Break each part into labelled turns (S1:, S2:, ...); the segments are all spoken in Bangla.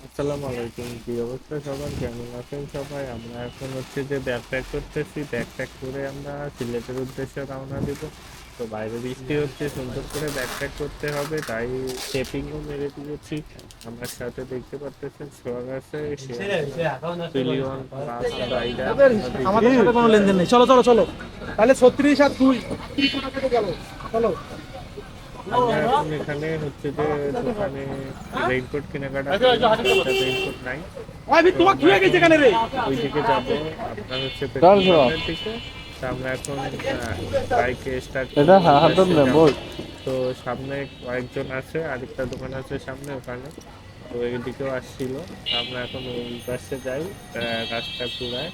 S1: আসসালামু আলাইকুম। কি অবস্থা সবার? কেমন আছেন সবাই? আমরা এখন হচ্ছে যে ব্যাকপ্যাক করতেছি। ব্যাকপ্যাক করে আমরা সিলেটের উদ্দেশ্যে রওনা দিব। তো বাইরে বৃষ্টি হচ্ছে, সুন্দর করে ব্যাকপ্যাক করতে হবে, তাই টেপিংও মেরে দিয়েছি। আমার সাথে দেখতে পারতেছেন সোহাগ আছে, সে পিলিয়ন প্লাস রাইডার।
S2: ওদের
S1: আমরা
S2: আমাদের
S1: দুইজনে
S2: সাথে কোনো লেনদেন নেই। চলো চলো চলো, তাহলে 36 আর 2 কেটে গেল। চলো।
S1: আমরা এখন এখানে হচ্ছে যে দোকানে রেইনকোট কেনাকাটা করলাম, একটা রেইনকোট নাই।
S2: ভাই
S1: তো
S2: তোমার কি
S1: আমরা
S2: হয়ে
S1: এখন
S2: গেছে কানে রে?
S1: ওই দিকে যাবো, আপনার হচ্ছে পেট্রোল পাম্পের দিকে। তো আমরা এখন বাইকে স্টার্ট করে ওই পাশে যাবো। তো সামনে কয়েকজন আছে, আরেকটা দোকান আছে সামনে ওখানে, তো এইদিকেও আসছিল। তো আমরা এখন ওই পাশে যাই, রাস্তা পুরায়।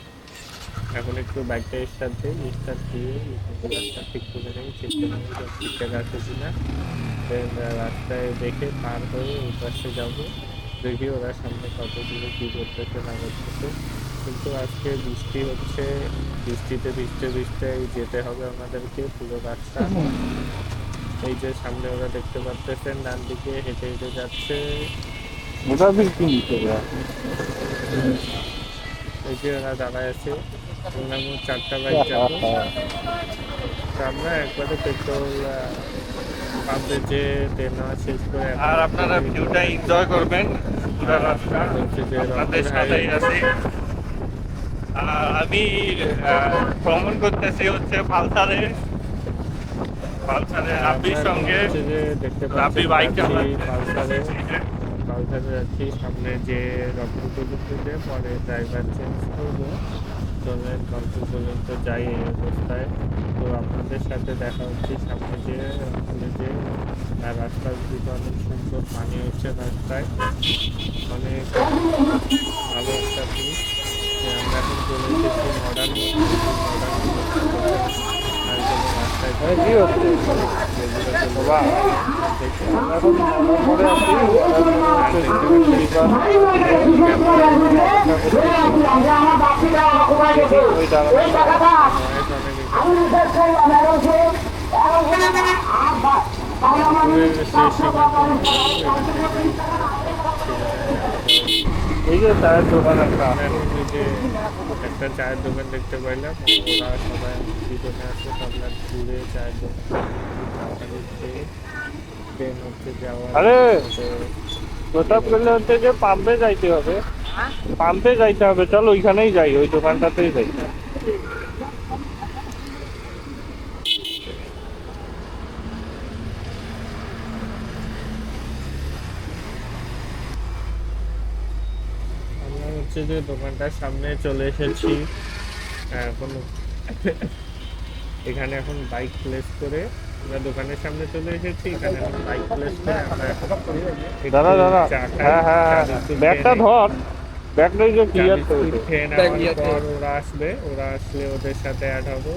S1: এখন একটু বাইকটা স্টার্ট দিই, স্টার্ট দিয়ে রাস্তা ঠিক করে নেই, চেক করে নেই সব ঠিকঠাক আছে কিনা। দেন রাস্তায় দেখে পার হয়ে ওই পাশে যাবো, দেখি ওরা সামনে কত দূরে কী করতেছে না করতেছে। কিন্তু আজকে বৃষ্টি হচ্ছে, বৃষ্টিতে ভিজতে ভিজতে যেতে হবে আমাদেরকে পুরো রাস্তা। এই যে সামনে ওরা দেখতে পাচ্ছেন, ডান দিকে হেঁটে হেঁটে যাচ্ছে। এই যে ওরা দাঁড়ায় আছে, আমরা মোট 4টা বাইক যাবো। তো আমরা একবারে পেট্রোল পাম্পে যে তেল নেওয়া শেষ করে এখন
S3: আর
S1: হচ্ছে
S3: আপনারা
S1: যে
S3: ভিউটা এনজয় করবেন পুরো রাস্তা।
S1: আপনার হচ্ছে যে
S3: আপনাদের
S1: রংপুর
S3: সাথেই
S1: হাইওয়ে।
S3: আছি। আমি ভ্রমণ করতেছি হচ্ছে পালসারে,
S1: আমরা
S3: রাব্বির
S1: এখন
S3: সঙ্গে।
S1: হচ্ছে যে দেখতে
S3: রাব্বি
S1: পাচ্ছেন
S3: বাইক
S1: যাচ্ছি পালসারে। পালসারে যাচ্ছি, সামনে যে রংপুর পর্যন্ত যে পরে ড্রাইভার চেঞ্জ করবো। চলেন রংপুর পর্যন্ত যাই এই অবস্থায়। তো আপনাদের সাথে দেখা হচ্ছে সামনে যে রংপুরে যে রাস্তার দিকে অনেক সুন্দর পানি হচ্ছে রাস্তায়, অনেক ভালো একটা ভিউ। আমরা এখন চলে এসেছি মডার্ন মডার্ন আর কোনো রাস্তায়
S2: আরে কি হচ্ছে
S1: যেগুলো চলে
S2: বাবা?
S1: এসেছি এখন থেকে।
S2: আমরা এখন অর্ডার করে আছি, অর্ডার করে
S1: আর
S2: হচ্ছে
S1: দেখতে
S2: স্লিপার
S1: পাচ্ছেন ক্যামেরার
S2: অপেক্ষা করতেছি। দেখি ওই দাঁড়ানো যায়।
S1: নয়েজ অনেক এখানে। রংপুরের শেষ সীমান্ত এখান থেকেই ছেড়ে দেয় রাস্তায়।
S2: এই যে চায়ের দোকান একটা
S1: আমরা
S2: আছে।
S1: এখন ওই যে একটা চায়ের দোকান দেখতে পাইলাম, ওরা সবাই পিছনে আছে, আমরা ঘুরে চায়ের দোকান থেকে একটু চা পানি খেয়ে ট্রেন হচ্ছে যাওয়ার
S2: আরে
S1: মতো ইয়ে
S2: প্রতাপ গেলে
S1: হচ্ছে।
S2: হচ্ছে যে পাম্পে যাইতে হবে, পাম্পে যাইতে হবে। চল ওইখানেই যাই, ওই দোকানটাতেই যাই।
S1: আমরা হচ্ছে যে দোকানটার সামনে চলে এসেছি। এখন এখানে এখন বাইক প্লেস করে আমরা দোকানের সামনে চলে এসেছি। এখানে এখন বাইক প্লেস করে আমরা এখন একটু
S2: দাঁড়া দাঁড়া,
S1: চা খাই।
S2: হ্যাঁ হ্যাঁ
S1: চা
S2: হ্যাঁ,
S1: বিস্কুট খেয়ে
S2: ব্যাগটা
S1: নিই।
S2: ধর, ব্যাগটাই যে
S1: চা
S2: ক্লিয়ার করে
S1: বিস্কুট
S2: দে।
S1: খেয়ে নেওয়ার পর ওরা আসবে, ওরা আসলে ওদের সাথে অ্যাড হবো।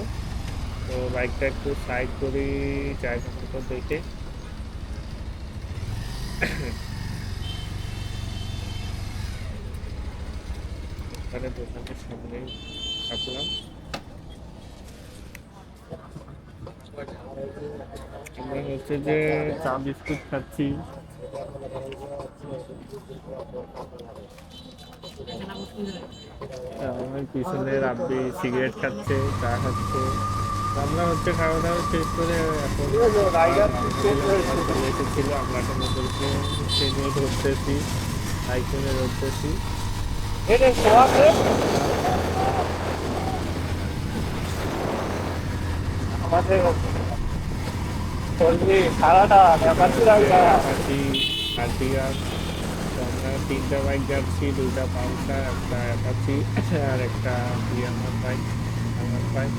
S1: তো বাইকটা একটু সাইড করি জায়গা মতো দেখে। ওখানে দোকানের সামনেই থাকলাম। আমরা হচ্ছে যে চা বিস্কুট খাচ্ছি। আমার পিছনে রাব্বি সিগারেট খাচ্ছে, চা খাচ্ছে। তো আমরা হচ্ছে খাওয়া দাওয়া শেষ করে এখন আমার চলে এসেছিল, আমরা এখন ওদেরকে ট্রেনে ধরতেছি, আইফোনে ধরতেছি।
S2: এটা শোয়াতে আমাদের চলবি সারাটা ব্যাপারটি লাগবে।
S1: অ্যাপাচি, আর্টিগার। তো আমরা 3টা বাইক যাচ্ছি, 2টা পালসার, একটা অ্যাপাচি আর একটা ইয়ামার বাইক, আমার বাইক।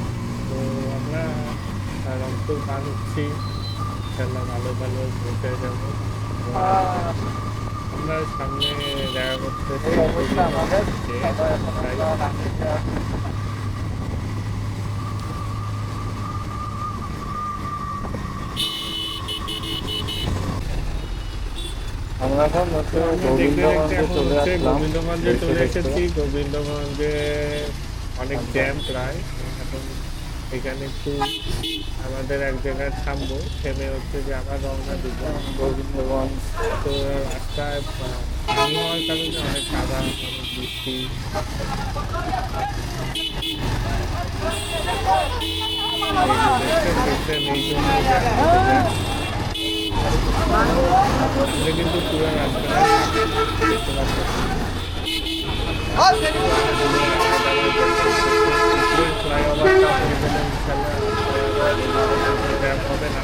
S1: তো আমরা রংপুর পার হচ্ছি, ইনশাল্লাহ ভালো ভালো পৌঁছে যাবো। তো আমরা সামনে দেখা করতেছি
S2: এই অবস্থা আমাদের
S1: যে
S2: সবাই এখন
S1: তাই
S2: আমরা নামিয়ে আসি। আমরা এখন হচ্ছে
S1: আমরা দেখতে দেখতে
S2: গোবিন্দগঞ্জে
S1: এখন
S2: চলে
S1: হচ্ছে
S2: আসলাম।
S1: গোবিন্দগঞ্জে
S2: দেখতে
S1: চলে
S2: দেখতে
S1: এসেছি। গোবিন্দগঞ্জে অনেক জ্যাম প্রায়। এখন এখানে একটু আমাদের এক জায়গায় থামবো, থেমে হচ্ছে যে আবার রওনা দিব।
S2: গোবিন্দগঞ্জ
S1: তো রাস্তায় পানি হওয়ার কারণে অনেক কাদা, অনেক বৃষ্টি। দেখছেন এই জন্য এটা কিন্তু পুরো রাস্তা দেখতে পাচ্ছেন। ফ্লাইওভারটা হয়ে গেলে ইনশাল্লাহ জ্যাম হবে না,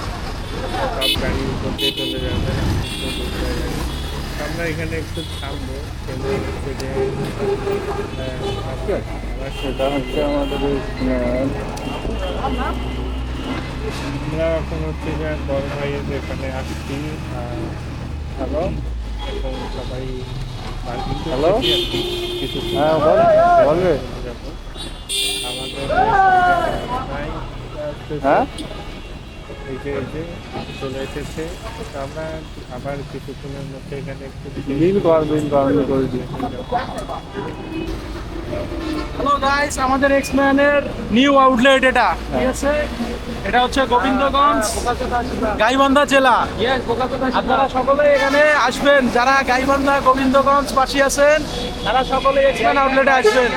S1: সব গাড়ি উপর দিয়ে চলে যাবে। আমরা এখানে একটু থামবো, কেন হচ্ছে যে
S2: সেটা হচ্ছে আমাদের
S1: আমরা এখন হচ্ছে যে বড় ভাইয়ের এখানে আসছি। হ্যালো, এখন সবাই
S2: হ্যালো,
S1: কিছু
S2: হ্যাঁ বলবে
S1: আমাদের
S2: হ্যাঁ
S1: এই যে চলে এসেছে। তো আমরা আবার কিছুক্ষণের মধ্যে এখানে একটু
S2: বিল করে দিই।
S4: হ্যালো গাইস, আমাদের এক্সম্যানের নিউ আউটলেট এটা, ঠিক আছে? এটা হচ্ছে গোবিন্দগঞ্জ, গাইবান্ধা জেলা। আপনারা সকলে এখানে আসবেন, যারা গাইবান্ধা গোবিন্দগঞ্জ বাসী আছেন তারা সকলে এক্সম্যান আউটলেটে আসবেন।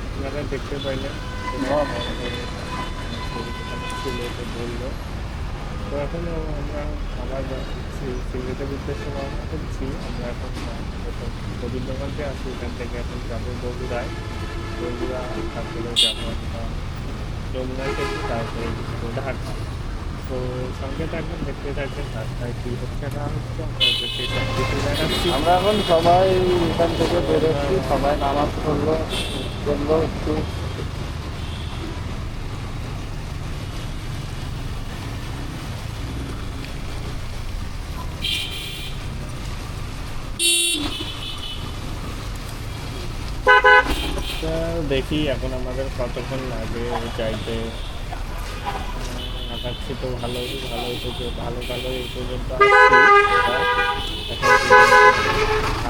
S1: আপনারা দেখতে পাইলেন বললো। তো এখন আমরা আবার সিলেটের উদ্দেশ্যে রওনা করছি। আমরা এখন গোবিন্দগঞ্জে আছি, এখান থেকে এখন যাবো বগুড়ায়। তারপরে যাবো আমরা যমুনা থেকে, তারপরে ঢাকা। তো সঙ্গে থাকবেন, দেখতে থাকবেন রাস্তায় কী হচ্ছে না হচ্ছে, আপনাদেরকে সব কিছু দেখাচ্ছি।
S2: আমরা এখন সবাই এখান থেকে বেরোচ্ছি, সবাই নামাজ পড়লো একটু।
S1: দেখি এখন আমাদের কতক্ষণ লাগে যাইতে। আগাচ্ছি তো ভালোই থেকে ভালো এই পর্যন্ত আসছি।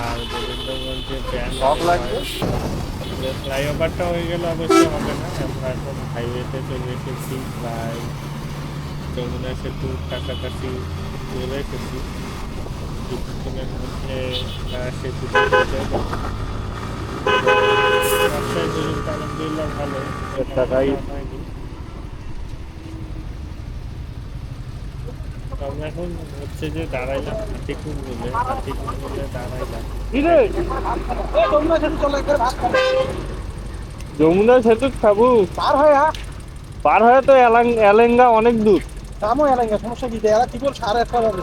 S1: আর গোবিন্দগঞ্জে ফ্লাইওভারটা হয়ে গেলে অবশ্যই হবে না। আমরা এখন হাইওয়েতে চলে এসেছি, প্রায় যমুনা সেতুর কাছাকাছি চলে এসেছি। কিছুক্ষণের মধ্যে সেতুটা হয়ে যাবে। রাস্তায় পর্যন্ত আলহামদুলিল্লাহ ভালো, হয়নি। আমরা এখন হচ্ছে যে দাঁড়াইলাম হাতিকুন বলে দাঁড়াইলাম।
S2: যমুনা সেতু খাবো পার হয়ে তো এলেঙ্গা অনেক দূর।
S4: সমস্যা কি, এরা কি বল 1:30 বাজে,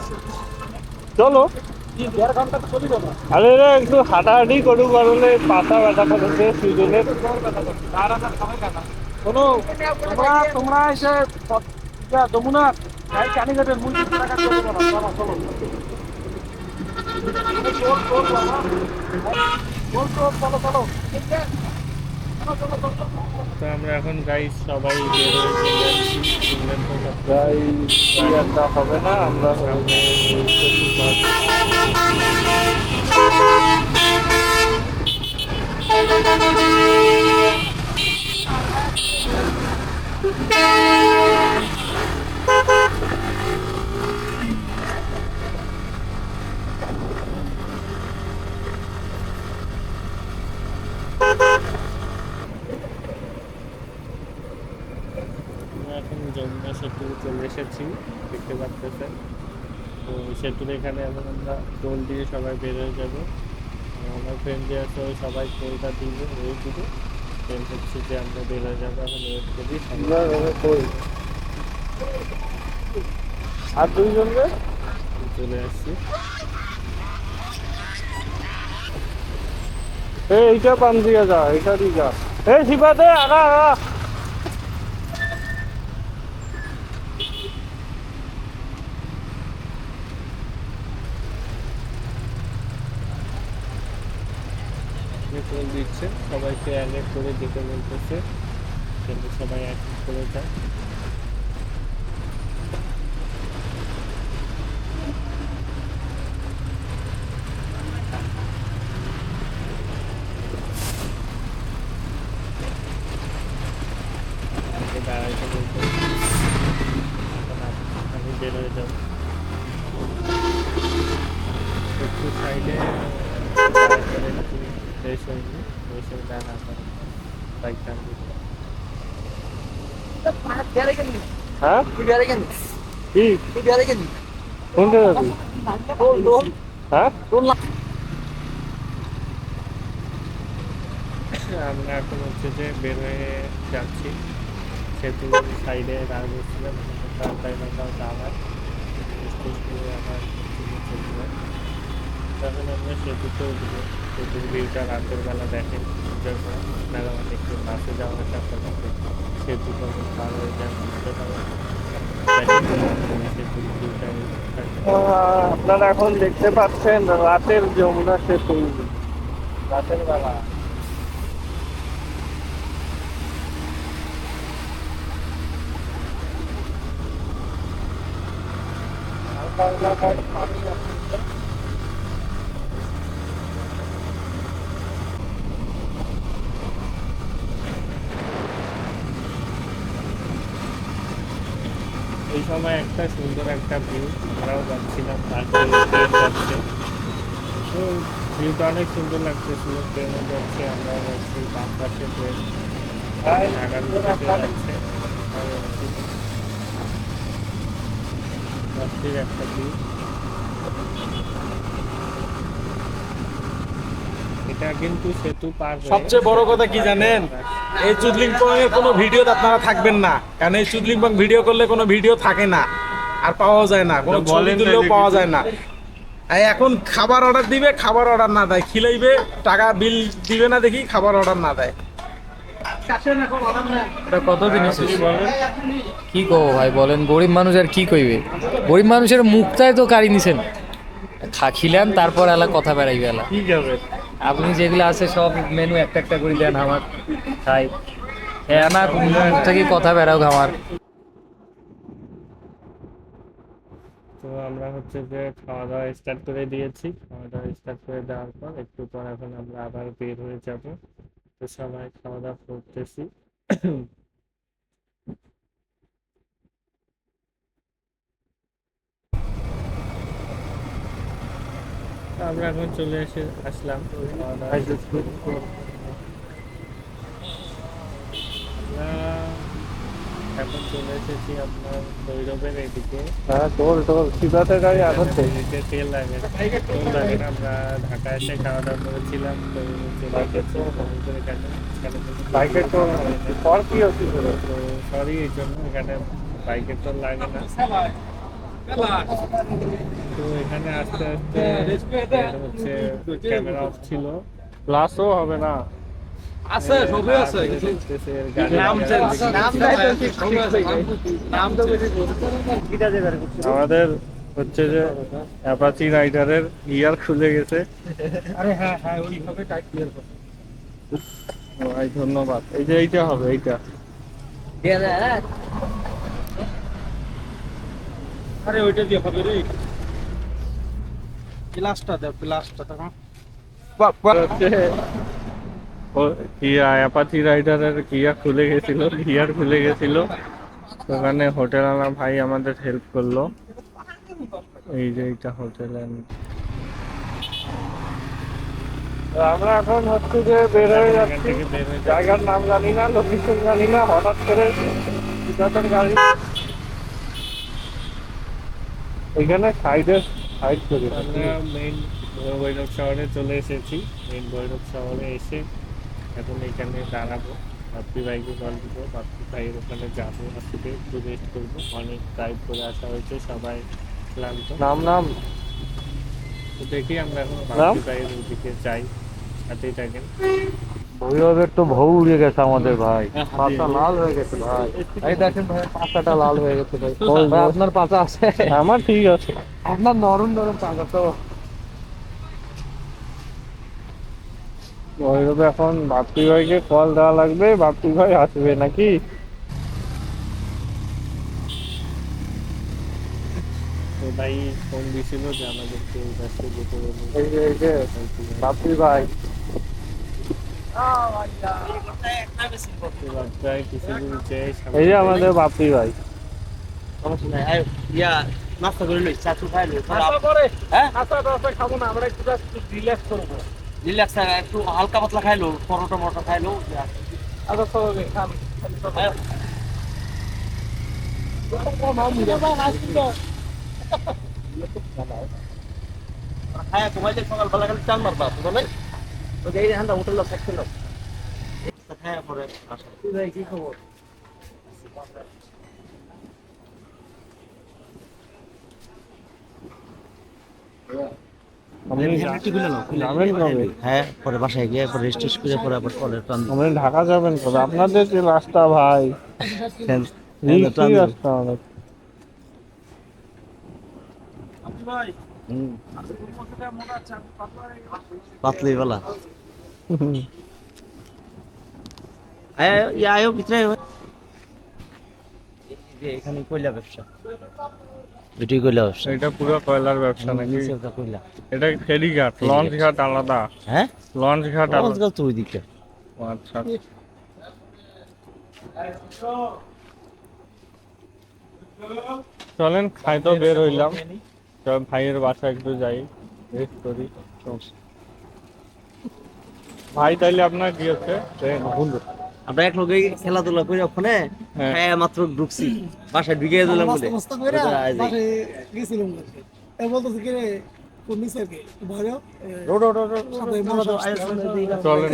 S2: চলো
S4: 1.5 ঘন্টা চলে যাবে।
S2: আরে রে একটু হাঁটাহাঁটি করলে পাতা ব্যথা করেছে সুজনের।
S4: শোনো, তোমরা এসে যমুনা গাড়ি টানি যাবে, মুরগি টাকা চলে যাবে। চলো
S1: তো আমরা এখন গাইস সবাই বের হয়ে চলে যাচ্ছি। শুনলেন তো সব
S2: তাই একটা হবে না, আমরা
S1: সামনে এখন যমুনা সেতু চলে এসেছি, দেখতে পাচ্ছেন। তো সেতুর এখানে এখন আমরা টোল দিয়ে সবাই বের হয়ে যাবো। আমার ফ্রেন্ড যে আছে ওই সবাই টোলটা দিবে, ওই দিবে। ট্রেন হচ্ছে যে আমরা বের হয়ে যাবো, এখন ওয়েট করি।
S2: আর দুইজনকে
S1: চলে আসছি।
S2: এইটা পান দিয়ে যা, এইটা দিয়ে যা। এই শিবাতে আগা
S1: টোল দিচ্ছে, সবাইকে এক এক করে দিতে বলতেছে, কিন্তু সবাই এক এক করে যায়। দাঁড়াইতে বলতে আমি বের হয়ে যাবো। সাইডে ফ্রেশ হয়নি, ফ্রেশ হয়ে দেন আবার বাইক টান দিতে।
S2: হ্যাঁ কি কোনটা যাবি? হ্যাঁ
S1: আমরা এখন হচ্ছে যে বের হয়ে যাচ্ছি, সেতু সাইডে দাঁড় বসছিলাম, তাই আবার স্কুল করে আবার continue চলবে। তখন আমরা সেতুতে উঠবো, সেতুর ভিউটা রাতের বেলা দেখেন, এনজয় করেন। আপনারা অনেকে বাসে যাওয়া আসা করেন, সেতু তখন পার হয়ে যান, বুঝতে পারেন সেতুর ভিউটা।
S2: আপনারা এখন দেখতে পাচ্ছেন রাতের যমুনা সেতু, রাতের বেলা।
S1: এই সময় একটা সুন্দর একটা ভিউ, আমরাও যাচ্ছিলাম, ট্রেন যাচ্ছে, তো ভিউটা অনেক সুন্দর লাগতেছিল। ট্রেনও যাচ্ছে, আমরাও যাচ্ছি, বাম পাশে ট্রেন নাগাল দিকে যাচ্ছে, অস্থির একটা ভিউ। এটা কিন্তু সেতু পার হয়ে
S4: সবচেয়ে বড় কথা কি জানেন, এই চুদলিংপং এর কোনো ভিডিওতে আপনারা থাকবেন না, কারণ এই চুদলিংপং ভিডিও করলে কোনো ভিডিও থাকে না, আর পাওয়া যায় না, কোনো ছবি তুললেও পাওয়া যায় না। এই এখন খাবার অর্ডার দিবে, খাবার অর্ডার না দেয়, খিলাইবে, টাকা বিল দিবে না দেখি, খাবার অর্ডার না দেয়।
S5: এটা কত জিনিস
S1: আপনি বলেন।
S5: কি কব ভাই বলেন, গরিব মানুষ আর কি কইবে, গরিব মানুষের মুখটাই তো কাড়ি নিছেন, খিলেন তারপর এলা কথা বেড়াইবে এলা।
S1: কি যাবে?
S5: আপনি যেগুলো আছে সব মেনু একটা একটা করে দেন আমার, খাই হ্যাঁ না মুখ থেকে কথা বেড়াও আমার।
S1: তো আমরা হচ্ছে যে খাওয়া দাওয়া স্টার্ট করে দিয়েছি, খাওয়া দাওয়া স্টার্ট করে দেওয়ার পর একটু পর এখন আমরা আবার বের হয়ে যাব। তো সবাই খাওয়া দাওয়া করতেছি। তো আমরা এখন চলে আসলাম খাওয়া দাওয়া শেষ করে। আমরা এখন চলে এসেছি আপনার ভৈরবের এদিকে।
S2: হ্যাঁ টোল শিবাতের গাড়ি আসছে।
S1: এদিকে তেল লাগে না, টোল লাগে না। আমরা ঢাকা এসে খাওয়া দাওয়া করেছিলাম, তো চলে গেছি এখানে।
S2: বাইকের টোল পর কি হচ্ছে?
S1: তো সরি এই জন্য, এখানে বাইকের টোল লাগে না। তো এখানে আস্তে আস্তে হচ্ছে ক্যামেরা অফ ছিল,
S2: গ্লাসও হবে না।
S4: আছে সবই আছে,
S2: আমাদের হচ্ছে যে অ্যাপাচি রাইডারের ইয়ার খুলে গেছে।
S4: আরে হ্যাঁ হ্যাঁ ওইভাবে টাইট ক্লিয়ার করো।
S2: ভাই ধন্যবাদ। এই যে এইটা হবে, এইটা
S4: আরে ওইটা দিয়ে হবে রে, গ্লাসটা দাও, গ্লাসটা দাও।
S2: হচ্ছে অ্যাপাচি রাইডারের গিয়ার খুলে গেছিল। ওখানে হোটেলওয়ালা ভাই আমাদের হেল্প করলো। এই যে এইটা হোটেল। আমরা এখন হচ্ছে যে বের হয়ে
S1: এখান
S2: যাচ্ছি,
S1: থেকে বের হয়ে
S2: জায়গার নাম জানি না, লোকেশন জানি না, হঠাৎ করে শিবাতের গাড়ি এখানে সাইড করে
S1: আমরা মেইন ভৈরব শহরে চলে এসেছি। মেইন ভৈরব শহরে এসে এখন এখানে দাঁড়াবো, বাপ্পি ভাইকে কল দিব, বাপ্পি ভাইয়ের ওখানে যাবো, আজকে একটু রেস্ট করবো। অনেক ড্রাইভ করে আসা হয়েছে, সবাই ক্লান্ত।
S2: নাম
S1: তো দেখি আমরা এখন বাপ্পি ভাইয়ের ওদিকে যাই, সাথেই থাকেন।
S2: ভৈরবের তো ভৌ উড়ে গেছে আমাদের ভাই, পাতা লাল হয়ে গেছে ভাই।
S5: এই দেখেন ভাই পাতাটা লাল হয়ে গেছে ভাই। ভাই আপনার পাতা আছে?
S2: আমার ঠিক আছে।
S5: আপনার নরম নরম পাতা তো।
S2: ভৈরবে এখন বাপ্পি ভাইকে কল দেওয়া লাগবে, বাপ্পি ভাই আসবে নাকি?
S1: তো ভাই ফোন দিছিল যে আমাদেরকে এই কাজটা যেতে বলে।
S2: এই যে বাপ্পি ভাই
S1: তো বাপ্পি ভাই কিছু দূর যেয়ে
S2: এই যে আমাদের বাপ্পি ভাই।
S6: সমস্যা নাই আয় ইয়া নাস্তা করে লই চা চু খাই লই
S4: নাস্তা করে
S6: হ্যাঁ
S4: নাস্তা খাবো না, আমরা একটু জাস্ট রিল্যাক্স করবো।
S6: রিল্যাক্স একটু হালকা পাতলা খাইলো পরোটা মরোটা খাইলো
S4: আচ্ছা চলো খান।
S6: হ্যাঁ তোমার যে সকালবেলা খালি চাল মারবা বুঝো নাই ওই যে এই হান্দা হোটেল সেকশন হ্যাঁ পরে আসো
S4: কি খবর?
S2: যাবেন কবে?
S6: হ্যাঁ পরে বাসায় গিয়ে পরে রেজিস্ট্রেশন করে পরে আবার পরে টান
S2: আপনি ঢাকা যাবেন কবে? আপনাদের যে রাস্তা ভাই, রিক্সি রাস্তা অনেক।
S6: পাতলি বেলা আয়ো ভিতরে এখানে কয়লা ব্যবসা এটাই কয়লা ব্যবসা
S2: এটা পুরো কয়লার ব্যবসা নাকি?
S6: কয়লা
S2: এটা ফেরি ঘাট, লঞ্চ ঘাট আলাদা।
S6: হ্যাঁ
S2: লঞ্চ ঘাট আলাদা।
S6: আজকাল তো ওই দিকে
S2: ও আচ্ছা। চলেন খাইতো বের হইলাম, সব ভাইয়ের বাসা একটু যাই, রেস্ট করি। তো ভাই তাইলে আপনার কি হচ্ছে?
S6: আমরা এক লগে খেলাধুলা করে ওখানে
S2: হ্যাঁ।
S6: হ্যাঁ মাত্র ঢুকছি বাসায় ঢুকে দিলাম বলে
S2: চলেন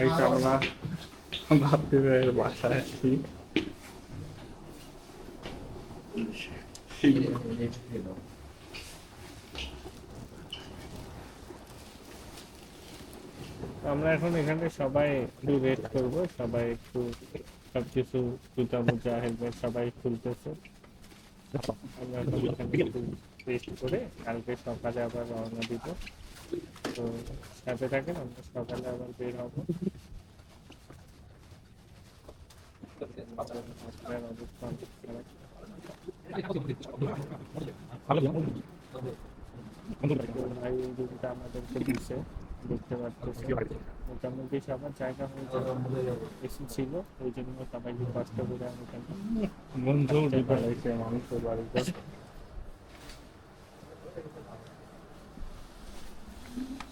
S2: এইটা আমরা ভাবতে বাসায় আছি। আমরা এখন এখানে সবাই একটু রেস্ট করবো, সবাই একটু সবকিছু জুতা মোজা হেলমেট সবাই খুলতেছে। আমরা এখন এখানে একটু রেস্ট করে কালকে সকালে আবার রওনা দিব। তো সাথে থাকেন, আমরা সকালে আবার বের হবো। আপনার অবস্থা অনেক খারাপ। ভাই এই রুমটা আমাদেরকে দিচ্ছে, দেখতে পাচ্ছি মোটামুটি সবার জায়গা হয়ে বেশি ছিল, ওই জন্য সবাইকে কষ্ট করে আমি বন্ধু বাড়াইছে মানুষের বাড়িতে।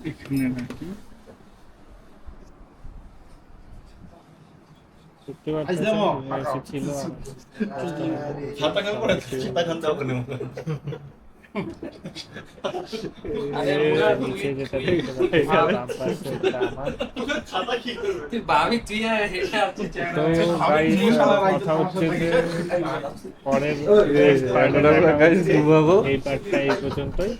S2: এখানে নাকি দেখতে পাচ্ছি ছিল নিচে যেটা দেখতে পাচ্ছি আমার। তো ভাই কথা হচ্ছে যে পরের এই পার্টটা এই পর্যন্তই।